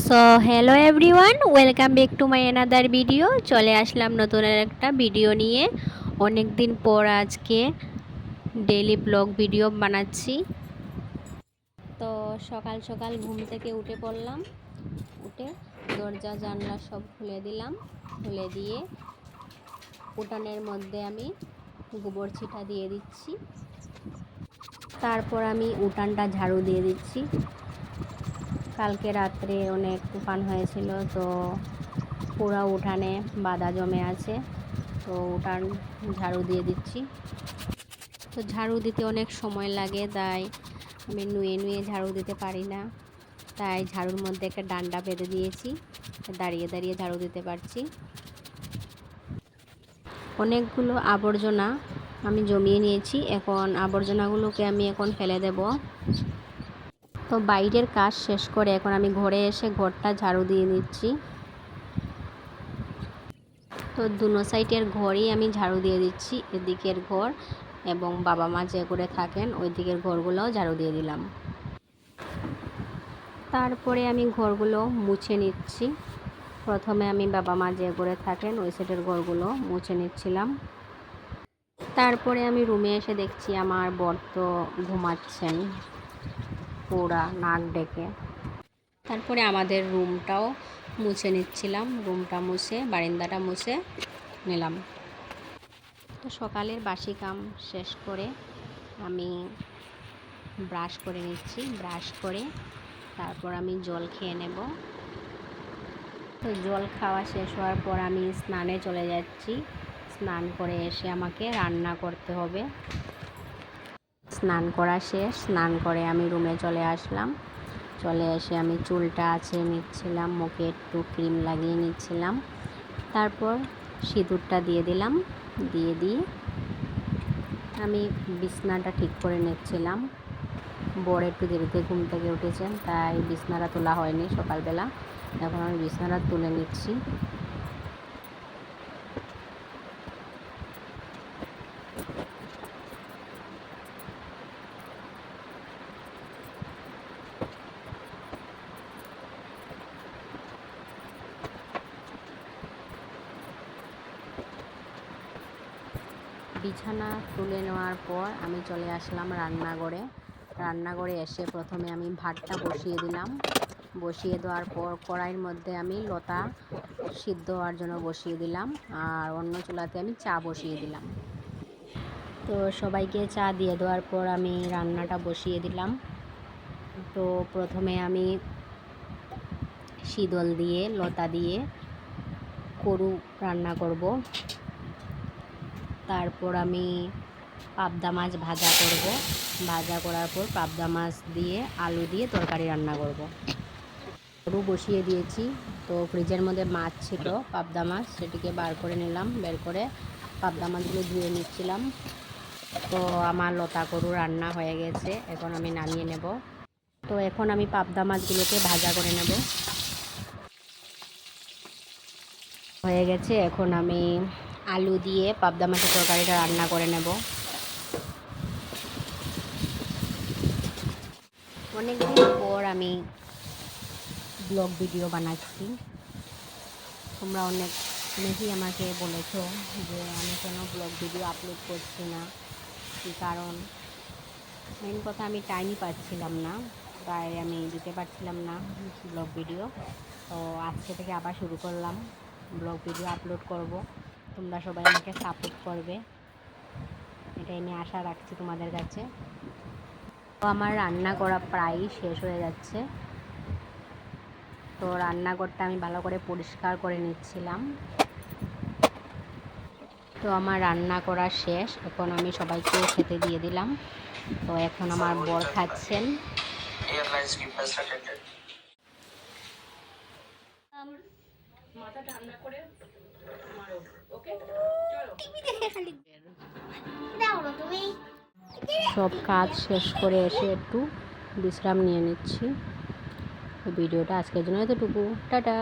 So hello everyone, welcome back to my another video. চলে আসলাম নতুন একটা ভিডিও নিয়ে। অনেক দিন পর আজকে ডেইলি ব্লগ ভিডিও বানাচ্ছি। তো সকাল সকাল ঘুম থেকে উঠে পড়লাম। উঠে দরজা জানলা সব খুলে দিলাম। খুলে দিয়ে উঠানের মধ্যে আমি গোবর ছিটা দিয়ে দিচ্ছি। তারপর আমি উঠানটা ঝাড়ু দিয়ে দিচ্ছি। কালকে রাত্রে অনেক তুফান হয়েছিল, তো পুরো উঠানে বাদা জমে আছে। তো উঠান ঝাড়ু দিয়ে দিচ্ছি। তো ঝাড়ু দিতে অনেক সময় লাগে, তাই আমি নুয়ে নুয়ে ঝাড়ু দিতে পারি না। তাই ঝাড়ুর মধ্যে একটা ডান্ডা বেঁধে দিয়েছি, দাঁড়িয়ে দাঁড়িয়ে ঝাড়ু দিতে পারছি। অনেকগুলো আবর্জনা আমি জমিয়ে নিয়েছি। এখন আবর্জনাগুলোকে আমি এখন ফেলে দেব। তো বাইরের কাজ শেষ করে এখন আমি ঘরে এসে ঘরটা ঝাড়ু দিয়ে নিচ্ছি। তো দুনো সাইডের ঘরই আমি ঝাড়ু দিয়ে দিচ্ছি। এদিকের ঘর এবং বাবা মা যে করে থাকেন ওই দিকের ঘরগুলোও ঝাড়ু দিয়ে দিলাম। তারপরে আমি ঘরগুলো মুছে নিচ্ছি। প্রথমে আমি বাবা মা যে করে থাকেন ওই সাইডের ঘরগুলো মুছে নিচ্ছিলাম। তারপরে আমি রুমে এসে দেখছি আমার বর তো ঘুমাচ্ছেন পুরা নাক ডেকে। তারপরে আমাদের রুমটাও মুছে নিচ্ছিলাম। রুমটা মুছে বারান্দাটা মুছে নিলাম। তো সকালের বাসি কাম শেষ করে আমি ব্রাশ করে নিচ্ছি। ব্রাশ করে তারপর আমি জল খেয়ে নেব। তো জল খাওয়া শেষ হওয়ার পর আমি স্নানে চলে যাচ্ছি। স্নান করে এসে আমাকে রান্না করতে হবে। স্নান করা শেষ। স্নান করে আমি রুমে চলে আসলাম। চলে এসে আমি চুলটা আঁচড়ে নিচ্ছিলাম, মুখে একটু ক্রিম লাগিয়ে নিচ্ছিলাম। তারপর সিঁদুরটা দিয়ে দিলাম। দিয়ে আমি বিছনাটা ঠিক করে নিচ্ছিলাম। বর একটু দেরিতে ঘুম থেকে উঠেছেন, তাই বিছনাটা তোলা হয়নি সকালবেলা। এখন আমি বিছনাটা তুলে নিচ্ছি। বিছানা তুলে নেওয়ার পর আমি চলে আসলাম রান্নাঘরে। রান্নাঘরে এসে প্রথমে আমি ভাতটা বসিয়ে দিলাম। বসিয়ে দেওয়ার পর কড়াইয়ের মধ্যে আমি লতা সিদ্ধ হওয়ার জন্য বসিয়ে দিলাম, আর অন্য চুলাতে আমি চা বসিয়ে দিলাম। তো সবাইকে চা দিয়ে দেওয়ার পর আমি রান্নাটা বসিয়ে দিলাম। তো প্রথমে আমি শীতল দিয়ে লতা দিয়ে গরু রান্না করব। তারপর আমি পাবদা মাছ ভাজা করব। ভাজা করার পর পাবদা মাছ দিয়ে আলু দিয়ে তরকারি রান্না করব। গরু বসিয়ে দিয়েছি। তো ফ্রিজের মধ্যে মাছ ছিল পাবদা মাছ, সেটিকে বার করে নিলাম। বের করে পাবদা মাছগুলো ধুয়ে নিচ্ছিলাম। তো আমার লতা গরু রান্না হয়ে গেছে, এখন আমি নামিয়ে নেব। তো এখন আমি পাবদা মাছগুলোকে ভাজা করে নেব। হয়ে গেছে, এখন আমি আলু দিয়ে পাবদা মাছের তরকারিটা রান্না করে নেব। অনেকদিন পর আমি ব্লগ ভিডিও বানাচ্ছি। তোমরা অনেকেই আমাকে বলেছো যে আমি কেন ব্লগ ভিডিও আপলোড করছি না, কী কারণ। মেন কথা আমি টাইমই পাচ্ছিলাম না, তাই আমি দিতে পারছিলাম না ব্লগ ভিডিও। তো আজকে থেকে আবার শুরু করলাম, ব্লগ ভিডিও আপলোড করব। তোমরা সবাই আমাকে সাপোর্ট করবে, এটাই আমি আশা রাখছি তোমাদের কাছে। তো আমার রান্না করা প্রায় শেষ হয়ে যাচ্ছে। তো রান্নাঘরটা আমি ভালো করে পরিষ্কার করে নিচ্ছিলাম। তো আমার রান্না করা শেষ, এখন আমি সবাইকে খেতে দিয়ে দিলাম। তো এখন আমার বর খাচ্ছেন। সব কাজ শেষ করে এসে একটু বিশ্রাম নিয়ে নিচ্ছি। ভিডিওটা আজকের জন্য এতটুকু। টাটা।